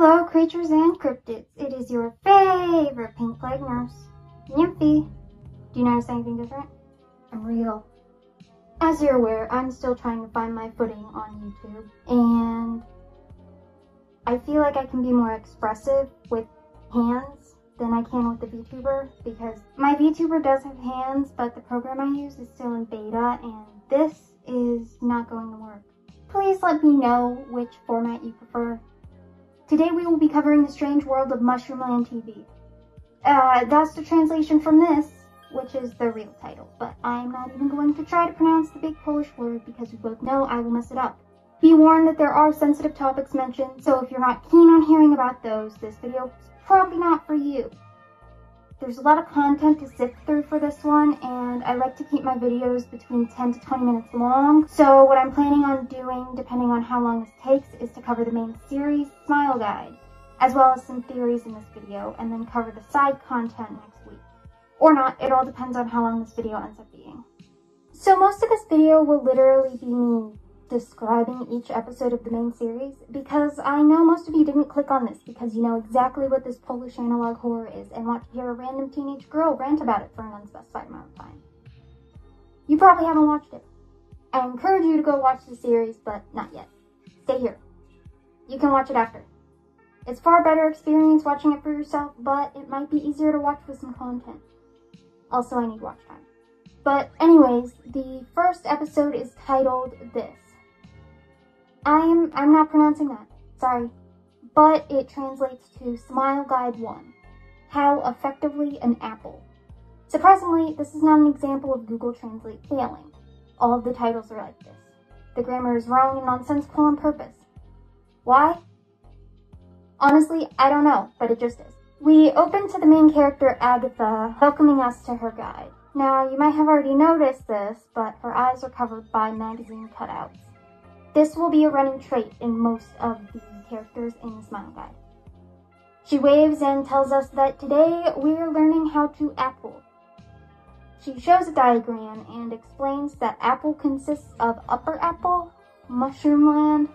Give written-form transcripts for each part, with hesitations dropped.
Hello, creatures and cryptids. It is your favorite pink plague nurse, Nymphy. Do you notice anything different? I'm real. As you're aware, I'm still trying to find my footing on YouTube, and I feel like I can be more expressive with hands than I can with the VTuber, because my VTuber does have hands, but the program I use is still in beta, and this is not going to work. Please let me know which format you prefer. Today we will be covering the strange world of Mushroomland TV. That's the translation from this, which is the real title, but I'm not even going to try to pronounce the big Polish word because we both know I will mess it up. Be warned that there are sensitive topics mentioned, so if you're not keen on hearing about those, this video is probably not for you. There's a lot of content to sift through for this one, and I like to keep my videos between 10 to 20 minutes long. So what I'm planning on doing, depending on how long this takes, is to cover the main series Smile Guide, as well as some theories in this video, and then cover the side content next week. Or not, it all depends on how long this video ends up being. So most of this video will literally be me describing each episode of the main series, because I know most of you didn't click on this because you know exactly what this Polish analog horror is and want to hear a random teenage girl rant about it for an unspecified amount of time. You probably haven't watched it. I encourage you to go watch the series, but not yet. Stay here. You can watch it after. It's far better experience watching it for yourself, but it might be easier to watch with some content. Also, I need watch time. But anyways, the first episode is titled this. I'm not pronouncing that, sorry, but it translates to Smile Guide 1, How Effectively an Apple. Surprisingly, this is not an example of Google Translate failing. All of the titles are like this. The grammar is wrong and nonsensical on purpose. Why? Honestly, I don't know, but it just is. We open to the main character, Agatha, welcoming us to her guide. Now, you might have already noticed this, but her eyes are covered by magazine cutouts. This will be a running trait in most of the characters in the Smile Guide. She waves and tells us that today we are learning how to apple. She shows a diagram and explains that apple consists of upper apple, Mushroomland,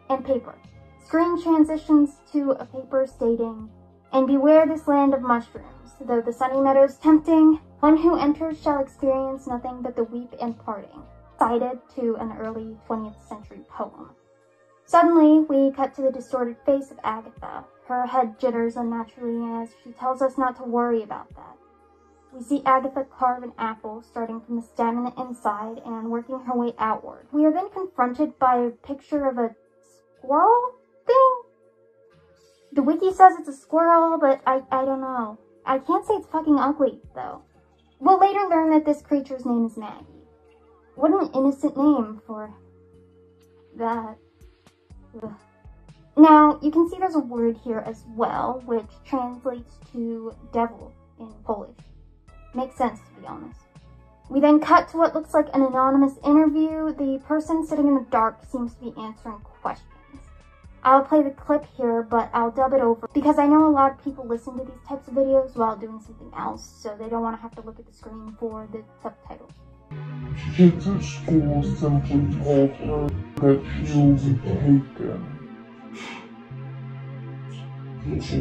and paper. Screen transitions to a paper stating, "And beware this land of mushrooms, though the sunny meadows tempting, one who enters shall experience nothing but the weep and parting." Cited to an early 20th century poem. Suddenly, we cut to the distorted face of Agatha. Her head jitters unnaturally as she tells us not to worry about that. We see Agatha carve an apple, starting from the stem and the inside and working her way outward. We are then confronted by a picture of a squirrel thing? The wiki says it's a squirrel, but I don't know. I can't say it's fucking ugly, though. We'll later learn that this creature's name is Maggie. What an innocent name for that. Ugh. Now, you can see there's a word here as well, which translates to devil in Polish. Makes sense, to be honest. We then cut to what looks like an anonymous interview. The person sitting in the dark seems to be answering questions. I'll play the clip here, but I'll dub it over because I know a lot of people listen to these types of videos while doing something else, so they don't want to have to look at the screen for the subtitles. Kids at school simply told her that she will be taken.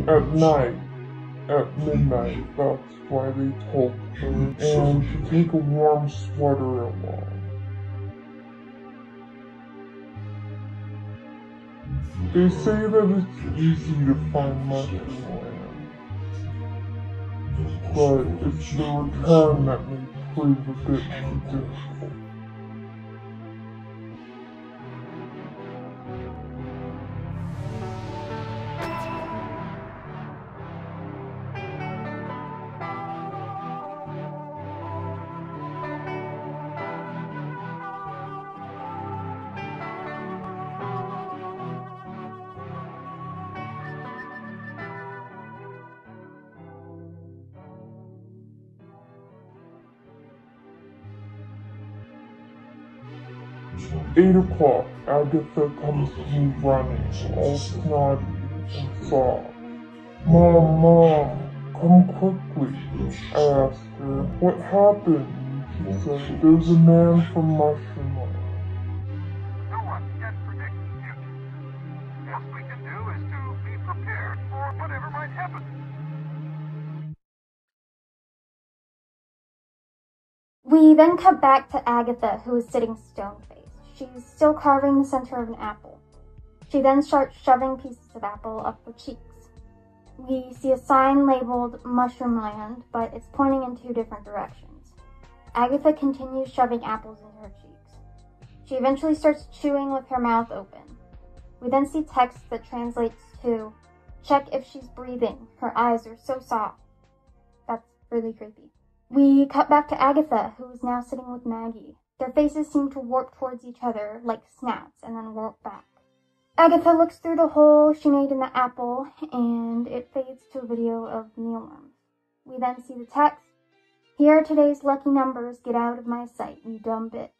At night, at midnight, that's why they told her, and to take a warm sweater along. They say that it's easy to find Mushroomland, but it's the return that may prove a bit more difficult. At 8 o'clock, Agatha comes to me running, all snotty and soft. Mom, come quickly. I asked her, what happened? She said, there's a man from Mushroomland. No one can predict the future. Best we can do is to be prepared. We then cut back to Agatha, who is sitting stone-faced. She's still carving the center of an apple. She then starts shoving pieces of apple up her cheeks. We see a sign labeled Mushroom Land, but it's pointing in two different directions. Agatha continues shoving apples into her cheeks. She eventually starts chewing with her mouth open. We then see text that translates to, "Check if she's breathing. Her eyes are so soft." That's really creepy. We cut back to Agatha, who is now sitting with Maggie. Their faces seem to warp towards each other like snouts and then warp back. Agatha looks through the hole she made in the apple, and it fades to a video of mealworms. We then see the text, "Here are today's lucky numbers. Get out of my sight, you dumb bitch."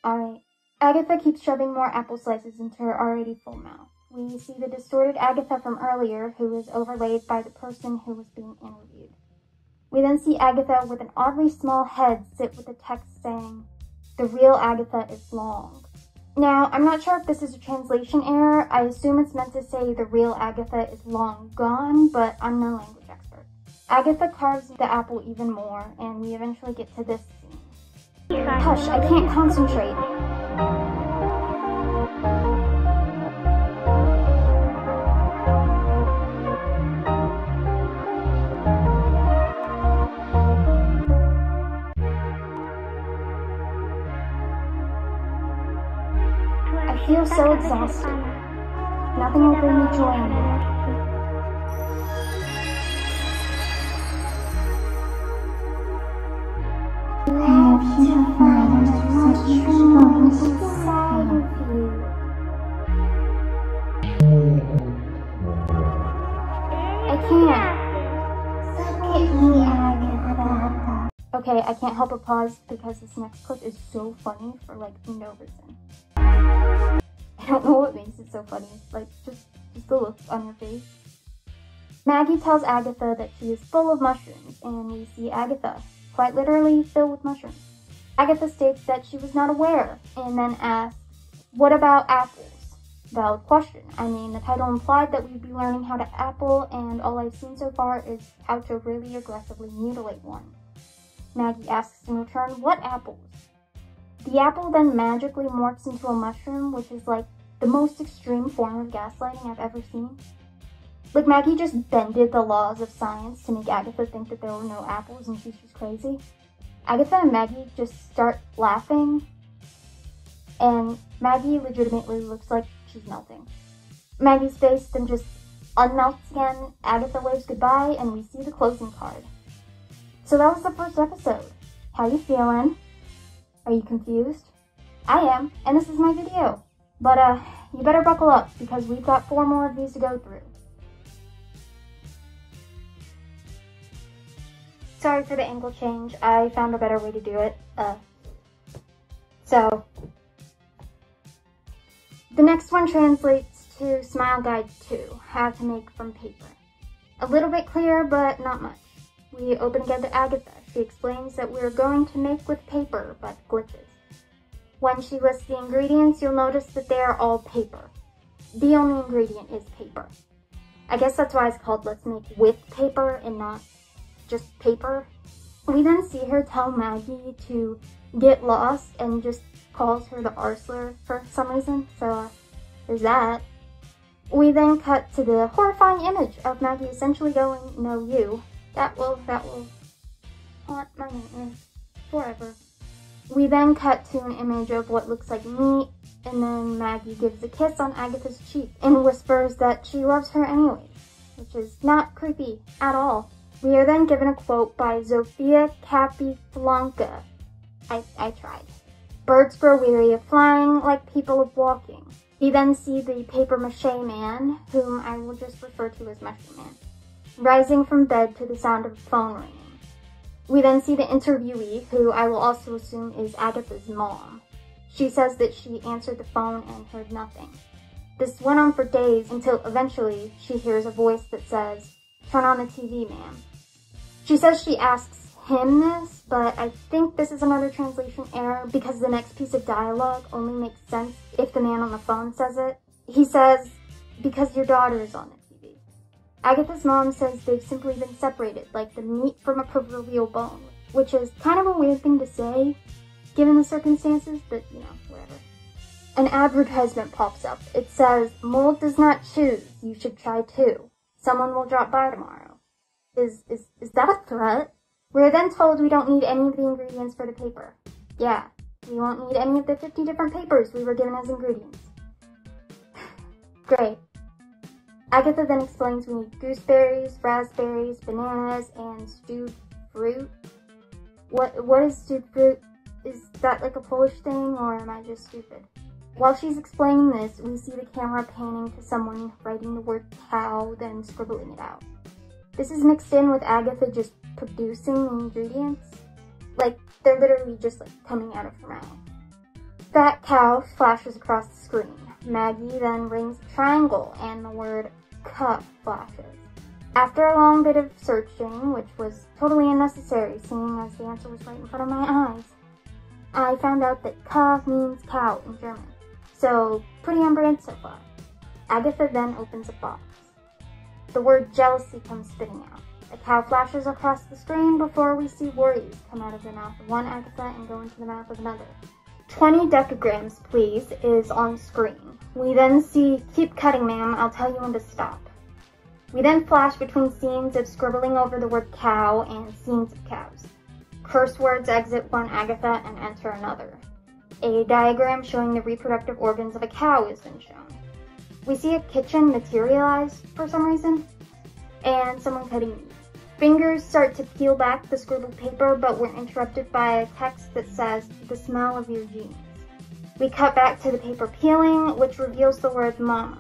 Alright. Agatha keeps shoving more apple slices into her already full mouth. We see the distorted Agatha from earlier, who is overlaid by the person who was being interviewed. We then see Agatha with an oddly small head sit with the text saying, "The real Agatha is long." Now, I'm not sure if this is a translation error. I assume it's meant to say the real Agatha is long gone, but I'm no language expert. Agatha carves the apple even more, and we eventually get to this scene. Hush, I can't concentrate. I feel so exhausted. Nothing will bring me joy anymore. I can't. Okay, I can't help but pause because this next clip is so funny for like no reason. I don't know what makes it so funny. Like, just the look on your face. Maggie tells Agatha that she is full of mushrooms, and we see Agatha, quite literally, filled with mushrooms. Agatha states that she was not aware, and then asks, "What about apples?" Valid question. I mean, the title implied that we'd be learning how to apple, and all I've seen so far is how to really aggressively mutilate one. Maggie asks in return, "What apples?" The apple then magically morphs into a mushroom, which is like the most extreme form of gaslighting I've ever seen. Like, Maggie just bended the laws of science to make Agatha think that there were no apples and she's just crazy. Agatha and Maggie just start laughing, and Maggie legitimately looks like she's melting. Maggie's face then just unmelts again, Agatha waves goodbye, and we see the closing card. So that was the first episode. How you feeling? Are you confused? I am, and this is my video. But you better buckle up, because we've got 4 more of these to go through. Sorry for the angle change, I found a better way to do it. So, the next one translates to Smile Guide 2, How to Make from Paper. A little bit clear, but not much. We open again to Agatha. She explains that we're going to make with paper, but glitches. When she lists the ingredients, you'll notice that they are all paper. The only ingredient is paper. I guess that's why it's called Let's Make with Paper and not just paper. We then see her tell Maggie to get lost and just calls her the Arsler for some reason, so there's that. We then cut to the horrifying image of Maggie essentially going, "No, you." That will haunt my nightmares forever. We then cut to an image of what looks like meat, and then Maggie gives a kiss on Agatha's cheek and whispers that she loves her anyways, which is not creepy at all. We are then given a quote by Zofia Capiflanca. I tried. "Birds grow weary of flying like people of walking." We then see the paper mache man, whom I will just refer to as Mushroom Man, rising from bed to the sound of a phone ringing. We then see the interviewee, who I will also assume is Agatha's mom. She says that she answered the phone and heard nothing. This went on for days until eventually she hears a voice that says, "Turn on the TV, ma'am." She says she asks him this, but I think this is another translation error because the next piece of dialogue only makes sense if the man on the phone says it. He says, "Because your daughter is on the TV." Agatha's mom says they've simply been separated, like the meat from a proverbial bone, which is kind of a weird thing to say, given the circumstances, but you know, whatever. An advertisement pops up. It says, "Mold does not choose. You should try too. Someone will drop by tomorrow." Is that a threat? We're then told we don't need any of the ingredients for the paper. Yeah, we won't need any of the 50 different papers we were given as ingredients. Great. Agatha then explains we need gooseberries, raspberries, bananas, and stewed fruit. What is stewed fruit? Is that like a Polish thing, or am I just stupid? While she's explaining this, we see the camera panning to someone writing the word cow, then scribbling it out. This is mixed in with Agatha just producing the ingredients. Like, they're literally just like coming out of her mouth. Fat cow flashes across the screen. Maggie then rings a triangle and the word cup flashes. After a long bit of searching, which was totally unnecessary seeing as the answer was right in front of my eyes, I found out that ka means cow in German. So, pretty on brand so far. Agatha then opens a box. The word jealousy comes spitting out. A cow flashes across the screen before we see worries come out of the mouth of one Agatha and go into the mouth of another. 20 decagrams, please, is on screen. We then see, "Keep cutting, ma'am, I'll tell you when to stop." We then flash between scenes of scribbling over the word cow and scenes of cows. Curse words exit one Agatha and enter another. A diagram showing the reproductive organs of a cow has been shown. We see a kitchen materialize for some reason, and someone cutting meat. Fingers start to peel back the scribbled paper, but we're interrupted by a text that says, "The smell of your jeans." We cut back to the paper peeling, which reveals the word mama.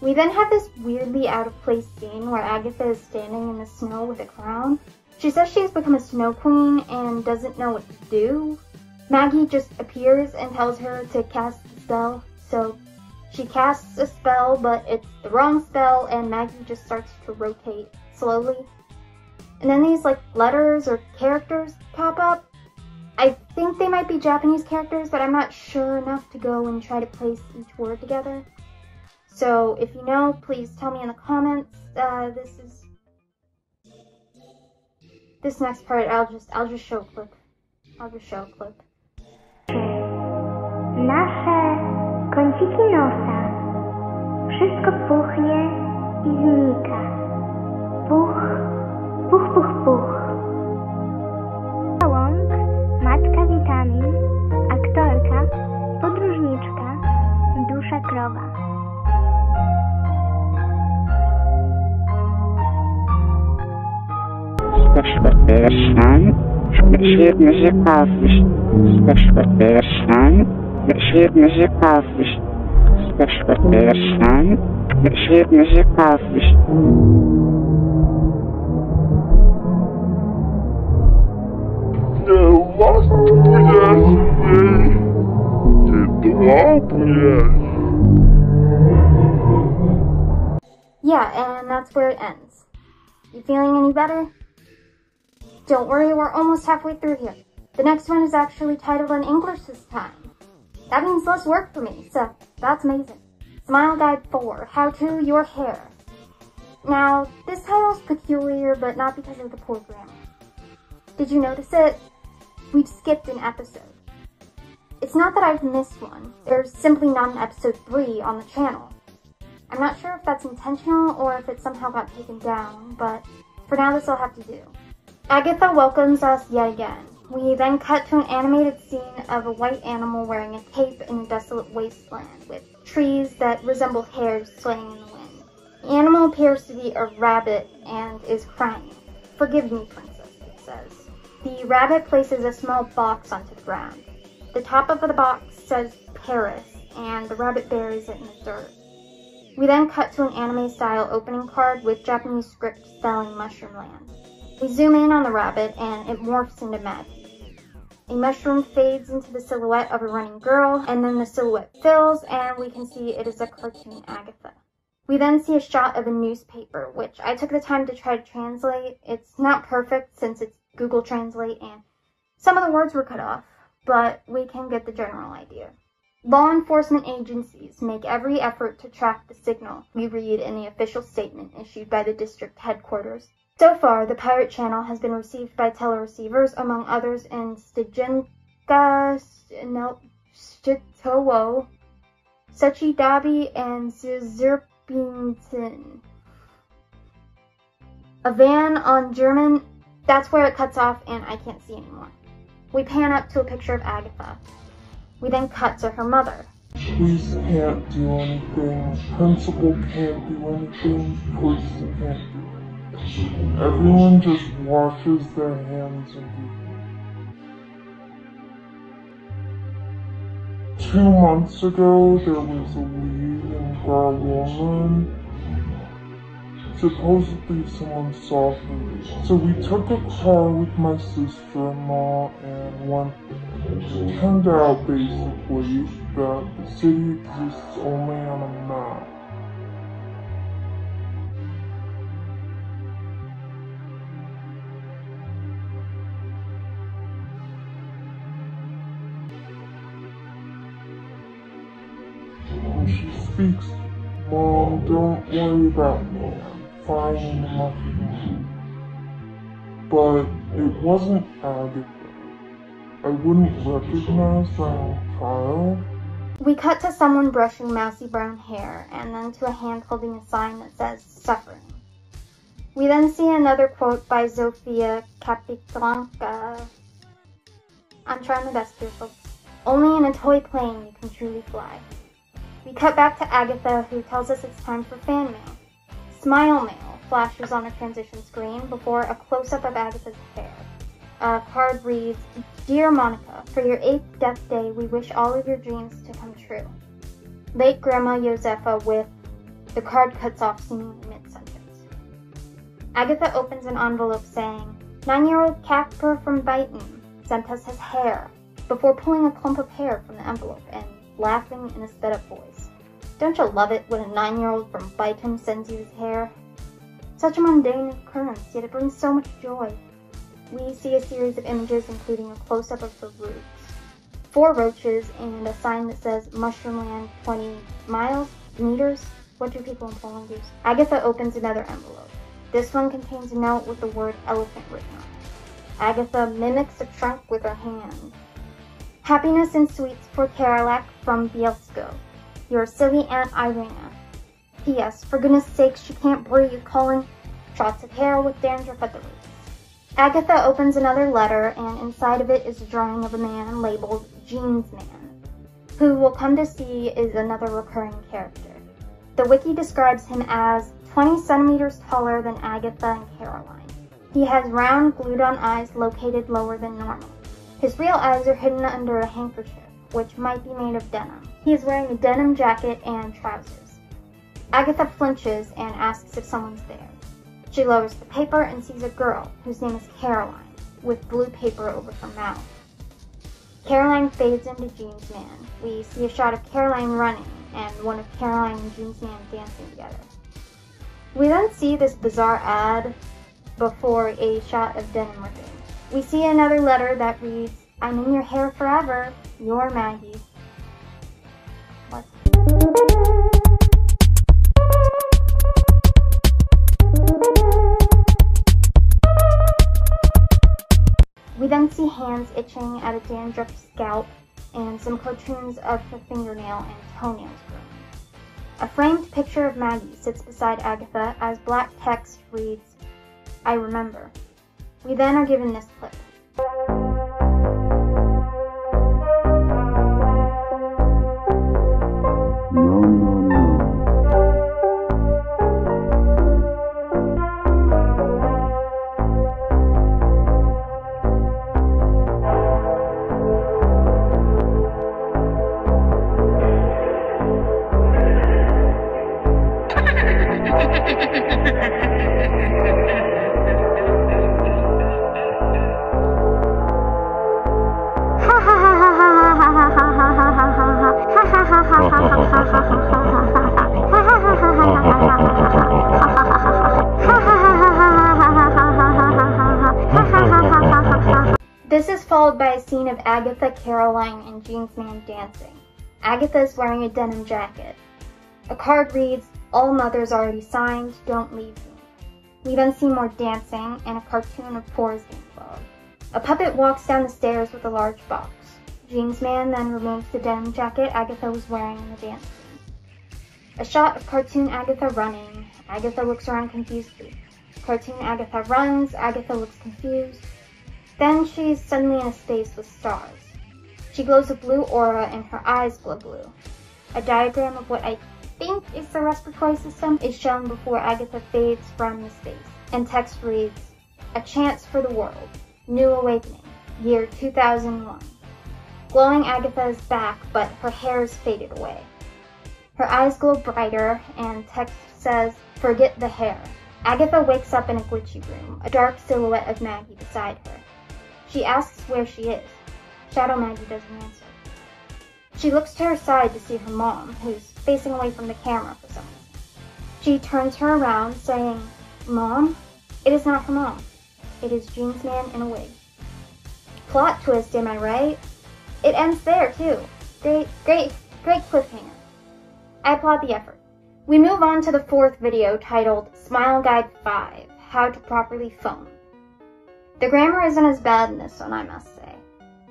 We then have this weirdly out of place scene where Agatha is standing in the snow with a crown. She says she has become a snow queen and doesn't know what to do. Maggie just appears and tells her to cast a spell, so she casts a spell, but it's the wrong spell, and Maggie just starts to rotate slowly. And then these like letters or characters pop up. I think they might be Japanese characters, but I'm not sure enough to go and try to place each word together. So if you know, please tell me in the comments. This next part, I'll just show a clip. Nasze kąciki nosa. Wszystko puchnie i znika. Puch, puch, puch, puch. Łąk, matka witamin, aktorka, podróżniczka, dusza krowa. Special person, świetnie muzykowy. Special person, świetnie muzykowy. Special person, świetnie muzykowy. Yeah, and that's where it ends. You feeling any better? Don't worry, we're almost halfway through here. The next one is actually titled in English this time. That means less work for me, so that's amazing. Smile Guide 4, How to Your Hair. Now, this title's peculiar, but not because of the poor grammar. Did you notice it? We've skipped an episode. It's not that I've missed one, there's simply not an episode 3 on the channel. I'm not sure if that's intentional or if it somehow got taken down, but for now this will have to do. Agatha welcomes us yet again. We then cut to an animated scene of a white animal wearing a cape in a desolate wasteland with trees that resemble hairs swaying in the wind. The animal appears to be a rabbit and is crying. "Forgive me, princess," it says. The rabbit places a small box onto the ground. The top of the box says Paris, and the rabbit buries it in the dirt. We then cut to an anime-style opening card with Japanese script spelling Mushroomland. We zoom in on the rabbit, and it morphs into Maggie. A mushroom fades into the silhouette of a running girl, and then the silhouette fills, and we can see it is a cartoon Agatha. We then see a shot of a newspaper, which I took the time to try to translate. It's not perfect since it's Google Translate, and some of the words were cut off, but we can get the general idea. Law enforcement agencies make every effort to track the signal, we read in the official statement issued by the district headquarters. So far, the pirate channel has been received by telereceivers, among others in Stitowo, Suchidabi, and Zerpington. A van on German, that's where it cuts off and I can't see anymore. We pan up to a picture of Agatha. We then cut to her mother. Police can't do anything. Principal can't do anything. Police can't do anything. Everyone just washes their hands and do. 2 months ago, there was a lead in Garwoman. Supposedly someone saw her. So we took a car with my sister-in-law and went. It turned out basically that the city exists only on a map. When she speaks, Mom, don't worry about me. Fine in the mushroom. But it wasn't Agatha. I wouldn't recognize my own child. We cut to someone brushing mousy brown hair, and then to a hand holding a sign that says, suffering. We then see another quote by Zofia Capitlanca. I'm trying my best here, folks. Only in a toy plane you can truly fly. We cut back to Agatha, who tells us it's time for fan mail. Smile mail flashes on a transition screen before a close-up of Agatha's hair. A card reads, Dear Monica, for your 8th death day, we wish all of your dreams to come true. Late Grandma Josefa with, the card cuts off seemingly mid-sentence. Agatha opens an envelope saying, 9-year-old Casper from Byton sent us his hair, before pulling a clump of hair from the envelope and laughing in a sped-up voice. Don't you love it when a 9-year-old from Byton sends you his hair? Such a mundane occurrence, yet it brings so much joy. We see a series of images including a close-up of the roots, 4 roaches, and a sign that says Mushroomland 20 meters? What do people in Poland use? Agatha opens another envelope. This one contains a note with the word elephant written on it. Agatha mimics a trunk with her hand. Happiness and sweets for Karolak from Bielsko. Your silly Aunt Irina. P.S. For goodness sakes, she can't breathe, calling shots of hair with dandruff at the roots. Agatha opens another letter, and inside of it is a drawing of a man labeled Jeans Man, who we'll come to see is another recurring character. The wiki describes him as 20 centimeters taller than Agatha and Caroline. He has round, glued-on eyes located lower than normal. His real eyes are hidden under a handkerchief, which might be made of denim. He is wearing a denim jacket and trousers. Agatha flinches and asks if someone's there. She lowers the paper and sees a girl, whose name is Caroline, with blue paper over her mouth. Caroline fades into Jeans Man. We see a shot of Caroline running, and one of Caroline and Jeans Man dancing together. We then see this bizarre ad before a shot of denim ripping. We see another letter that reads, I'm in your hair forever, your Maggie. What? We then see hands itching at a dandruff scalp and some cartoons of her fingernail and toenails growing. A framed picture of Maggie sits beside Agatha as black text reads, I remember. We then are given this clip. This is followed by a scene of Agatha, Caroline, and Jeans Man dancing. Agatha is wearing a denim jacket. A card reads, "All mothers already signed, don't leave me." We then see more dancing and a cartoon of pores being followed. A puppet walks down the stairs with a large box. Jeans Man then removes the denim jacket Agatha was wearing in the dance scene. A shot of cartoon Agatha running. Agatha looks around confusedly. Cartoon Agatha runs, Agatha looks confused. Then she's suddenly in a space with stars. She glows a blue aura and her eyes glow blue. A diagram of what I think is the respiratory system is shown before Agatha fades from the space. And text reads, "A chance for the world. New awakening. Year 2001. Glowing Agatha is back, but her hair is faded away. Her eyes glow brighter, and text says, "Forget the hair." Agatha wakes up in a glitchy room, a dark silhouette of Maggie beside her. She asks where she is. Shadow Maggie doesn't answer. She looks to her side to see her mom, who's facing away from the camera for some reason. She turns her around, saying, "Mom?" It is not her mom. It is Jeans Man in a wig. Plot twist, am I right? It ends there, too. Great cliffhanger. I applaud the effort. We move on to the fourth video titled Smile Guide 5, How to Properly Phone. The grammar isn't as bad in this one, I must say.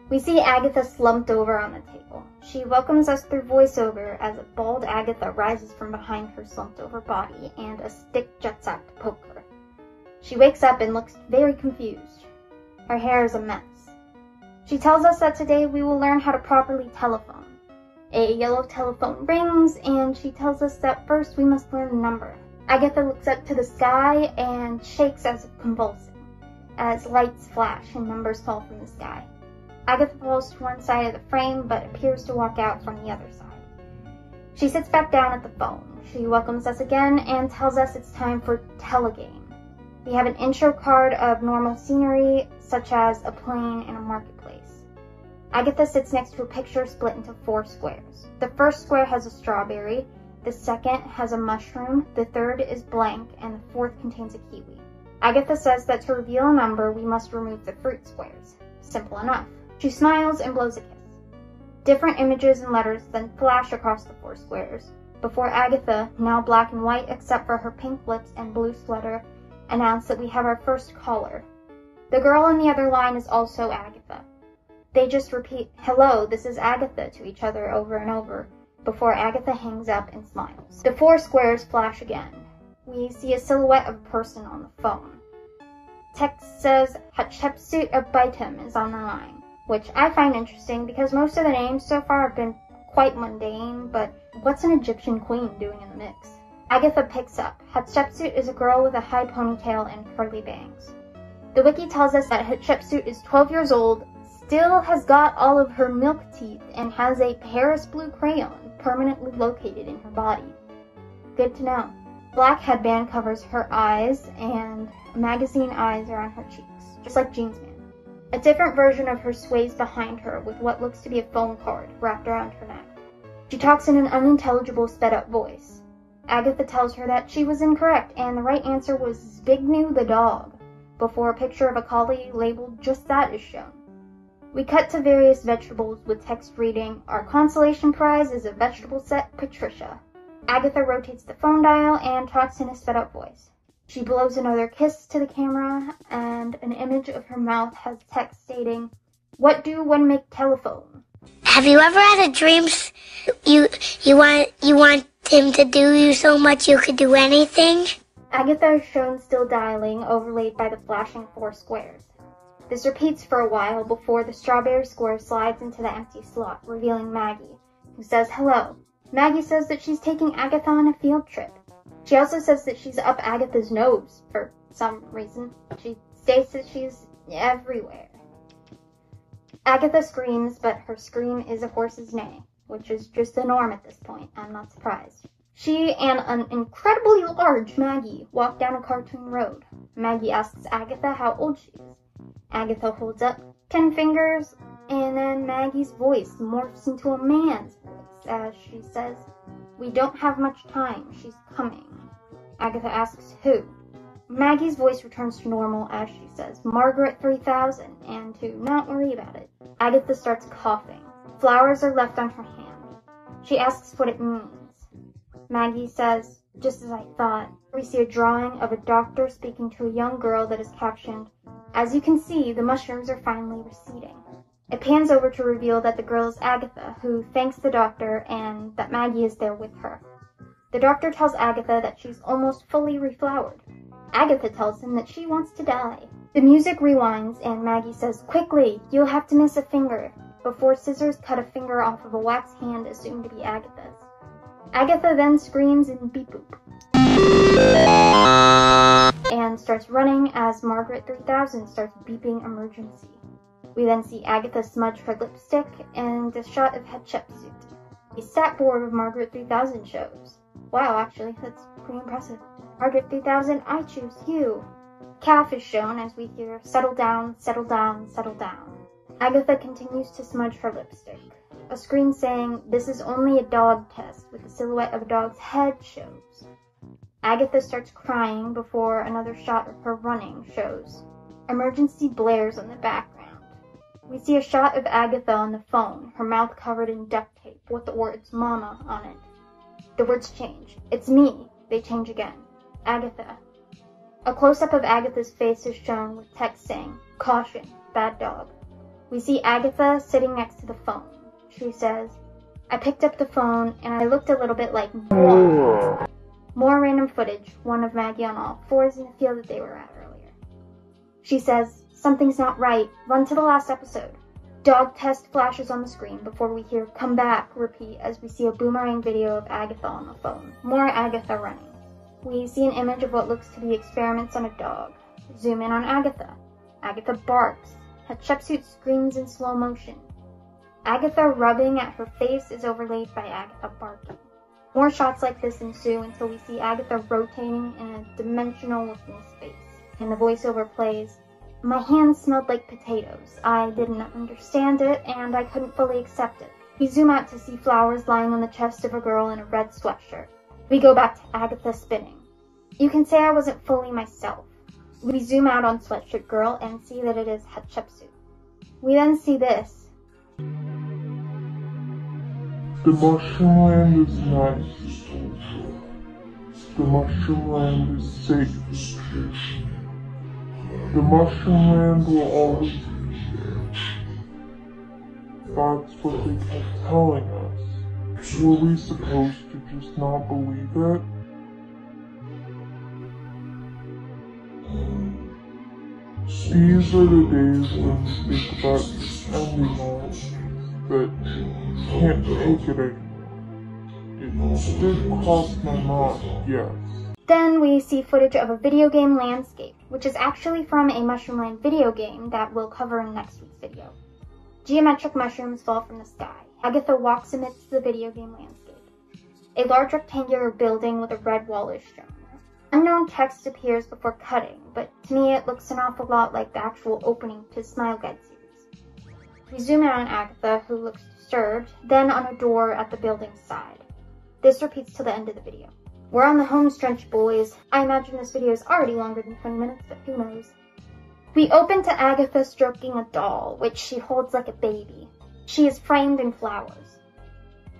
We see Agatha slumped over on the table. She welcomes us through voiceover as a bald Agatha rises from behind her slumped over body and a stick juts out to poke her. She wakes up and looks very confused. Her hair is a mess. She tells us that today we will learn how to properly telephone. A yellow telephone rings, and she tells us that first we must learn a number. Agatha looks up to the sky and shakes as if convulsing, as lights flash and numbers fall from the sky. Agatha falls to one side of the frame, but appears to walk out from the other side. She sits back down at the phone. She welcomes us again and tells us it's time for telegame. We have an intro card of normal scenery, such as a plane and a marketplace. Agatha sits next to a picture split into 4 squares. The first square has a strawberry, the second has a mushroom, the third is blank, and the fourth contains a kiwi. Agatha says that to reveal a number, we must remove the fruit squares. Simple enough. She smiles and blows a kiss. Different images and letters then flash across the 4 squares, before Agatha, now black and white except for her pink lips and blue sweater, announced that we have our first caller. The girl on the other line is also Agatha. They just repeat, "Hello, this is Agatha," to each other over and over, before Agatha hangs up and smiles. The 4 squares flash again. We see a silhouette of a person on the phone. Text says, "Hatshepsut of Baitum is on the line," which I find interesting because most of the names so far have been quite mundane, but what's an Egyptian queen doing in the mix? Agatha picks up. Hatshepsut is a girl with a high ponytail and curly bangs. The wiki tells us that Hatshepsut is 12 years old, still has got all of her milk teeth, and has a Paris blue crayon permanently located in her body. Good to know. Black headband covers her eyes, and magazine eyes are on her cheeks, just like Jeans Man. A different version of her sways behind her with what looks to be a phone card wrapped around her neck. She talks in an unintelligible sped-up voice. Agatha tells her that she was incorrect, and the right answer was Zbigniew the dog, before a picture of a collie labeled just that is shown. We cut to various vegetables with text reading, "Our consolation prize is a vegetable set, Patricia." Agatha rotates the phone dial and talks in a sped-up voice. She blows another kiss to the camera, and an image of her mouth has text stating, "What do one make telephone?" Have you ever had a dream you want him to do you so much you could do anything? Agatha is shown still dialing, overlaid by the flashing 4 squares. This repeats for a while before the strawberry square slides into the empty slot, revealing Maggie, who says hello. Maggie says that she's taking Agatha on a field trip. She also says that she's up Agatha's nose for some reason. She states that she's everywhere. Agatha screams, but her scream is a horse's neigh, which is just the norm at this point. I'm not surprised. She and an incredibly large Maggie walk down a cartoon road. Maggie asks Agatha how old she is. Agatha holds up 10 fingers, and then Maggie's voice morphs into a man's voice as she says, "We don't have much time, she's coming." Agatha asks who. Maggie's voice returns to normal as she says, "Margaret 3000, and to not worry about it." Agatha starts coughing. Flowers are left on her hand. She asks what it means. Maggie says, "Just as I thought." We see a drawing of a doctor speaking to a young girl that is captioned, "As you can see, the mushrooms are finally receding." It pans over to reveal that the girl is Agatha, who thanks the doctor and that Maggie is there with her. The doctor tells Agatha that she's almost fully reflowered. Agatha tells him that she wants to die. The music rewinds and Maggie says, "Quickly, you'll have to miss a finger," before scissors cut a finger off of a wax hand assumed to be Agatha's. Agatha then screams in beep boop and starts running as Margaret 3000 starts beeping emergency. We then see Agatha smudge her lipstick and a shot of Hatshepsut. A stat board of Margaret 3000 shows. Wow, actually, that's pretty impressive. Margaret 3000, I choose you. Calf is shown as we hear, "Settle down, settle down, settle down." Agatha continues to smudge her lipstick. A screen saying, "This is only a dog test," with the silhouette of a dog's head shows. Agatha starts crying before another shot of her running shows. Emergency blares on the background. We see a shot of Agatha on the phone, her mouth covered in duct tape with the words "Mama" on it. The words change. "It's me." They change again. "Agatha." A close-up of Agatha's face is shown with text saying, "Caution, bad dog." We see Agatha sitting next to the phone. She says, "I picked up the phone and I looked a little bit like what?" More random footage, one of Maggie on all fours in the field that they were at earlier. She says, "Something's not right. Run to the last episode." Dog test flashes on the screen before we hear "Come back" repeat as we see a boomerang video of Agatha on the phone. More Agatha running. We see an image of what looks to be experiments on a dog. Zoom in on Agatha. Agatha barks. Hatshepsut screams in slow motion. Agatha rubbing at her face is overlaid by Agatha barking. More shots like this ensue until we see Agatha rotating in a dimensional-looking space. And the voiceover plays, "My hands smelled like potatoes. I didn't understand it, and I couldn't fully accept it." We zoom out to see flowers lying on the chest of a girl in a red sweatshirt. We go back to Agatha spinning. "You can say I wasn't fully myself." We zoom out on Sweatshirt Girl and see that it is Hatshepsut. We then see this. The mushroom land is nice. The mushroom land is safe. The mushroom land will always be here. That's what they kept telling us. Were we supposed to just not believe it? These are the days when you think about just ending all of these, but can't take it anymore. It did cross my mind, yes. Then we see footage of a video game landscape, which is actually from a Mushroomland video game that we'll cover in next week's video. Geometric mushrooms fall from the sky. Agatha walks amidst the video game landscape. A large rectangular building with a red wall is shown. Unknown text appears before cutting, but to me it looks an awful lot like the actual opening to Smile Guide series. We zoom in on Agatha, who looks disturbed, then on a door at the building's side. This repeats till the end of the video. We're on the home stretch, boys. I imagine this video is already longer than 20 minutes, but who knows. We open to Agatha stroking a doll, which she holds like a baby. She is framed in flowers.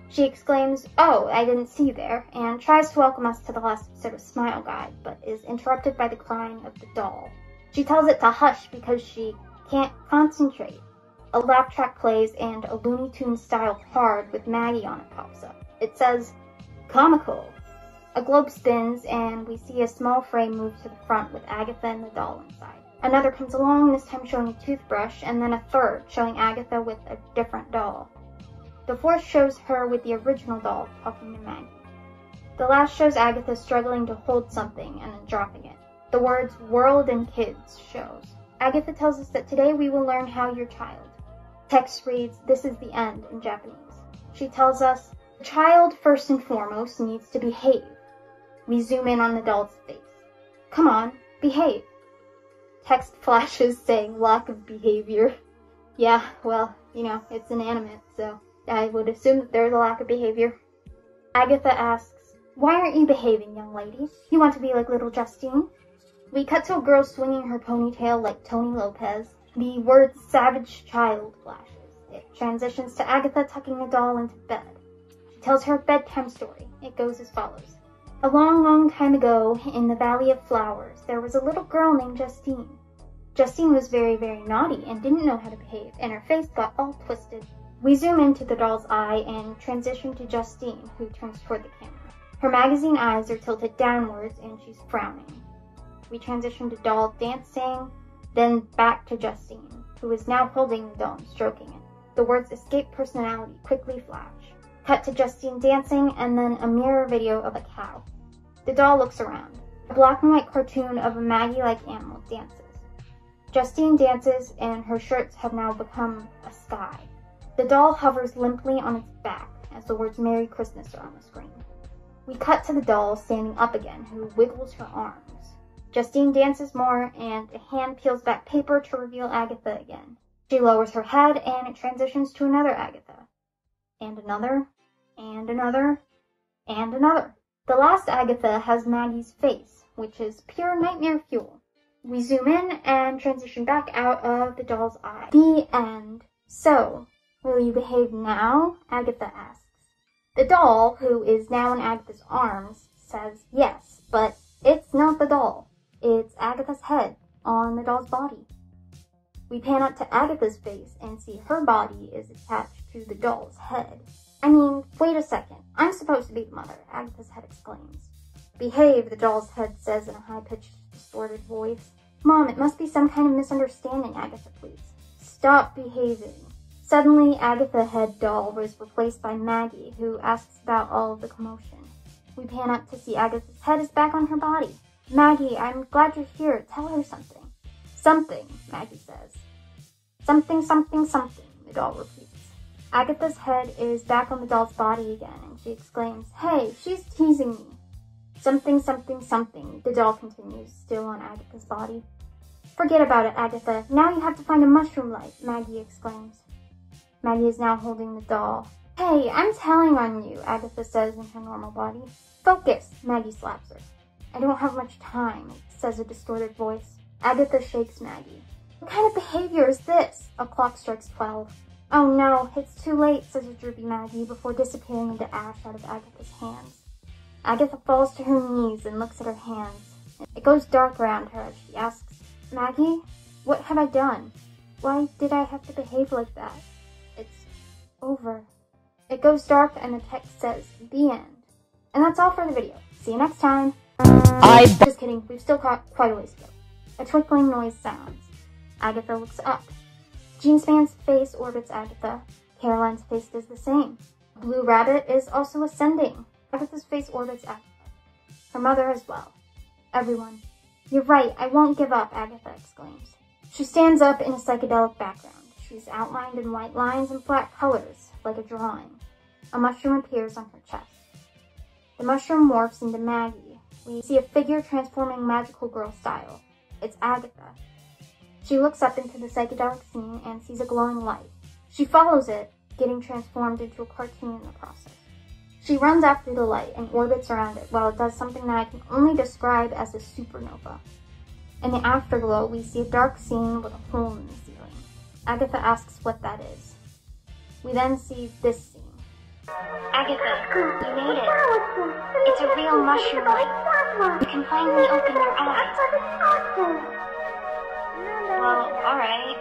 She exclaims, "Oh, I didn't see you there," and tries to welcome us to the last episode of Smile Guide, but is interrupted by the crying of the doll. She tells it to hush because she can't concentrate. A laugh track plays and a Looney Tunes style card with Maggie on it pops up. It says, "Comical." A globe spins and we see a small frame move to the front with Agatha and the doll inside. Another comes along, this time showing a toothbrush, and then a third showing Agatha with a different doll. The fourth shows her with the original doll talking to Maggie. The last shows Agatha struggling to hold something and then dropping it. The words "world" and "kids" shows. Agatha tells us that today we will learn how your child. Text reads, "This is the end" in Japanese. She tells us, "The child first and foremost needs to behave." We zoom in on the doll's face. "Come on, behave." Text flashes saying lack of behavior. Yeah, well, it's inanimate, so I would assume that there's a lack of behavior. Agatha asks, "Why aren't you behaving, young lady? You want to be like little Justine?" We cut to a girl swinging her ponytail like Tony Lopez. The word "savage child" flashes. It transitions to Agatha tucking the doll into bed. She tells her a bedtime story. It goes as follows. A long, long time ago, in the Valley of Flowers, there was a little girl named Justine. Justine was very, very naughty and didn't know how to behave, and her face got all twisted. We zoom into the doll's eye and transition to Justine, who turns toward the camera. Her magazine eyes are tilted downwards and she's frowning. We transition to doll dancing, then back to Justine, who is now holding the doll and stroking it. The words escape personality quickly flash. Cut to Justine dancing and then a mirror video of a cow. The doll looks around. A black and white cartoon of a Maggie-like animal dances. Justine dances and her shirts have now become a sky. The doll hovers limply on its back as the words Merry Christmas are on the screen. We cut to the doll standing up again, who wiggles her arms. Justine dances more and a hand peels back paper to reveal Agatha again. She lowers her head and it transitions to another Agatha. And another, and another, and another. The last Agatha has Maggie's face, which is pure nightmare fuel. We zoom in and transition back out of the doll's eye. The end. So, will you behave now? Agatha asks. The doll, who is now in Agatha's arms, says yes, but it's not the doll. It's Agatha's head on the doll's body. We pan up to Agatha's face and see her body is attached to the doll's head. I mean, wait a second. I'm supposed to be the mother, Agatha's head exclaims. Behave, the doll's head says in a high-pitched, distorted voice. Mom, it must be some kind of misunderstanding, Agatha pleads. Stop behaving. Suddenly, Agatha head doll was replaced by Maggie, who asks about all of the commotion. We pan up to see Agatha's head is back on her body. Maggie, I'm glad you're here. Tell her something. Something, Maggie says. Something, something, something, the doll repeats. Agatha's head is back on the doll's body again, and she exclaims, Hey, she's teasing me. Something, something, something, the doll continues, still on Agatha's body. Forget about it, Agatha. Now you have to find a mushroom light, Maggie exclaims. Maggie is now holding the doll. Hey, I'm telling on you, Agatha says in her normal body. Focus, Maggie slaps her. I don't have much time, says a distorted voice. Agatha shakes Maggie. What kind of behavior is this? A clock strikes 12. Oh no, it's too late, says a droopy Maggie before disappearing into ash out of Agatha's hands. Agatha falls to her knees and looks at her hands. It goes dark around her as she asks, Maggie, what have I done? Why did I have to behave like that? It's over. It goes dark and the text says, the end. And that's all for the video. See you next time. Just kidding, we've still got quite a ways to go. A twinkling noise sounds. Agatha looks up. Jeansman's face orbits Agatha. Caroline's face does the same. Blue Rabbit is also ascending. Agatha's face orbits Agatha. Her mother as well. Everyone. You're right, I won't give up, Agatha exclaims. She stands up in a psychedelic background. She's outlined in white lines and flat colors, like a drawing. A mushroom appears on her chest. The mushroom morphs into Maggie. We see a figure transforming magical girl style. It's Agatha. She looks up into the psychedelic scene and sees a glowing light. She follows it, getting transformed into a cartoon in the process. She runs after the light and orbits around it while it does something that I can only describe as a supernova. In the afterglow, we see a dark scene with a hole in the ceiling. Agatha asks what that is. We then see this scene. Agatha, you made it. It's a real mushroom light. You can finally open your eyes. Well, alright.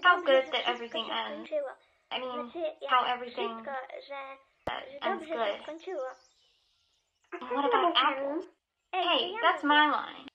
How good that everything ends. I mean, how everything ends good. And what about apples? Hey, that's my line.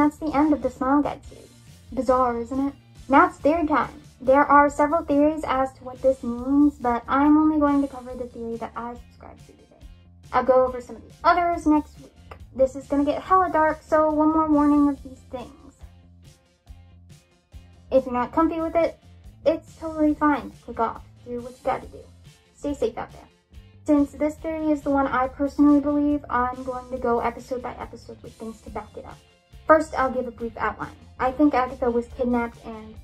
that's the end of the Smile Guide series. Bizarre, isn't it? Now it's theory time. There are several theories as to what this means, but I'm only going to cover the theory that I subscribe to today. I'll go over some of the others next week. This is gonna get hella dark, so one more warning of these things. If you're not comfy with it, it's totally fine to click off. Do what you gotta do. Stay safe out there. Since this theory is the one I personally believe, I'm going to go episode by episode with things to back it up. First, I'll give a brief outline. I think Agatha was kidnapped, and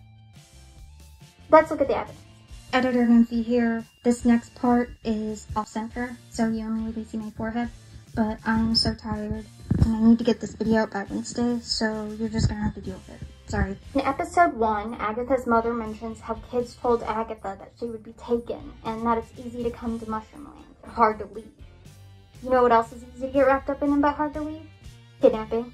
let's look at the evidence. Editor Nymphy here. This next part is off-center, so you only really see my forehead, but I'm so tired, and I need to get this video out by Wednesday, so you're just gonna have to deal with it. Sorry. In episode 1, Agatha's mother mentions how kids told Agatha that she would be taken, and that it's easy to come to Mushroomland, but hard to leave. You know what else is easy to get wrapped up in and but hard to leave? Kidnapping.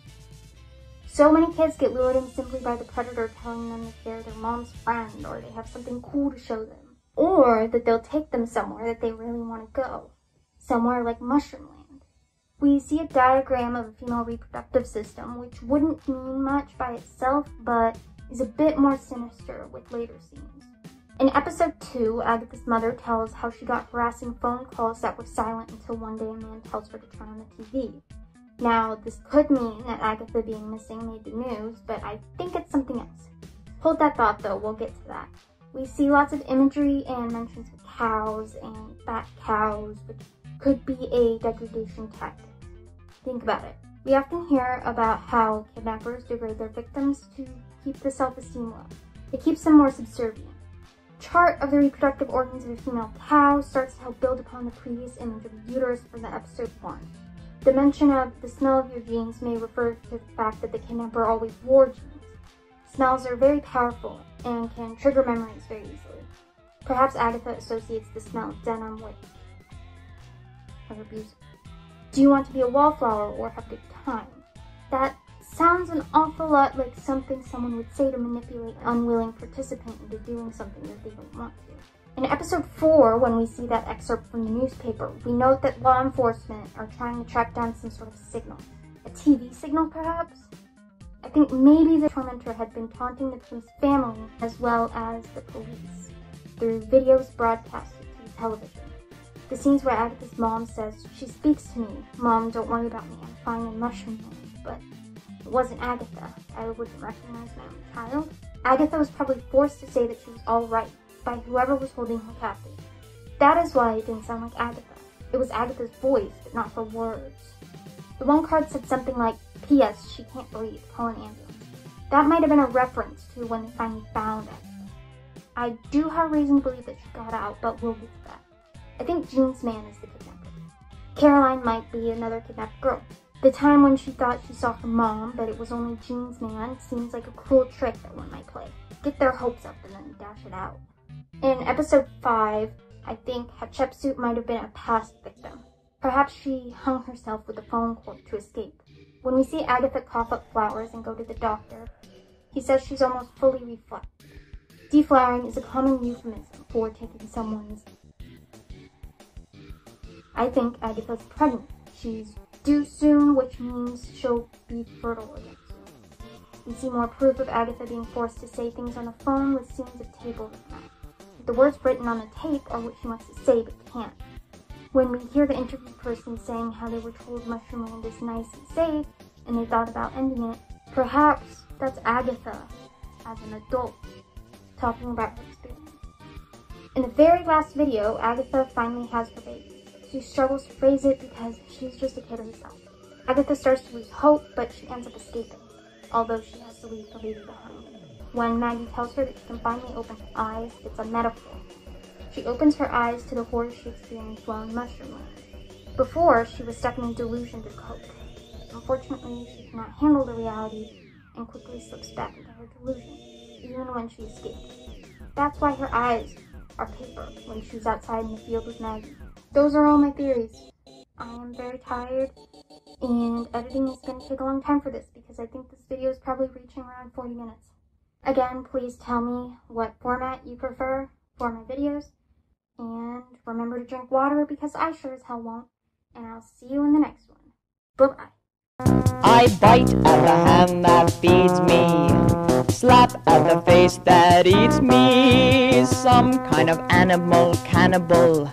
So many kids get lured in simply by the predator telling them that they're their mom's friend, or they have something cool to show them, or that they'll take them somewhere that they really want to go, somewhere like Mushroomland. We see a diagram of a female reproductive system, which wouldn't mean much by itself, but is a bit more sinister with later scenes. In episode 2, Agatha's mother tells how she got harassing phone calls that were silent until one day a man tells her to turn on the TV. Now, this could mean that Agatha being missing made the news, but I think it's something else. Hold that thought though, we'll get to that. We see lots of imagery and mentions of cows and fat cows, which could be a degradation tactic. Think about it. We often hear about how kidnappers degrade their victims to keep the self-esteem low. It keeps them more subservient. Chart of the reproductive organs of a female cow starts to help build upon the previous image of the uterus from the episode 1. The mention of the smell of your jeans may refer to the fact that the kidnapper always wore jeans. Smells are very powerful and can trigger memories very easily. Perhaps Agatha associates the smell of denim with her abuse. Do you want to be a wallflower or have a good time? That sounds an awful lot like something someone would say to manipulate an unwilling participant into doing something that they don't want to. In episode 4, when we see that excerpt from the newspaper, we note that law enforcement are trying to track down some sort of signal. A TV signal, perhaps? I think maybe the tormentor had been taunting the victim's family as well as the police through videos broadcasted to television. The scenes where Agatha's mom says, "She speaks to me. Mom, don't worry about me. I'm fine in Mushroomland." But it wasn't Agatha. I wouldn't recognize my own child. Agatha was probably forced to say that she was alright by whoever was holding her captive. That is why it didn't sound like Agatha. It was Agatha's voice, but not her words. The one card said something like, "P.S. She can't breathe. Call an ambulance." That might have been a reference to when they finally found Agatha. I do have reason to believe that she got out, but we'll get to that. I think Jean's man is the kidnapper. Caroline might be another kidnapped girl. The time when she thought she saw her mom, but it was only Jean's man, seems like a cruel trick that one might play. Get their hopes up and then dash it out. In episode 5, I think Hatshepsut might have been a past victim. Perhaps she hung herself with a phone cord to escape. When we see Agatha cough up flowers and go to the doctor, he says she's almost fully reflowered. Deflowering is a common euphemism for taking someone's. I think Agatha's pregnant. She's due soon, which means she'll be fertile again soon. We see more proof of Agatha being forced to say things on the phone with scenes of tables at night. The words written on the tape are what she wants to say but can't. When we hear the interview person saying how they were told Mushroomland is nice and safe, and they thought about ending it, perhaps that's Agatha, as an adult, talking about her experience. In the very last video, Agatha finally has her baby. She struggles to phrase it because she's just a kid herself. Agatha starts to lose hope, but she ends up escaping, although she has to leave her baby behind. When Maggie tells her that she can finally open her eyes, it's a metaphor. She opens her eyes to the horror she experienced while in Mushroomland. Before, she was stuck in a delusion to cope. Unfortunately, she cannot handle the reality and quickly slips back into her delusion, even when she escaped. That's why her eyes are paper when she's outside in the field with Maggie. Those are all my theories. I am very tired, and editing is going to take a long time for this because I think this video is probably reaching around 40 minutes. Again, please tell me what format you prefer for my videos, and remember to drink water because I sure as hell won't, and I'll see you in the next one. Bye-bye. Bite at the hand that feeds me. Slap at the face that eats me. Some kind of animal cannibal.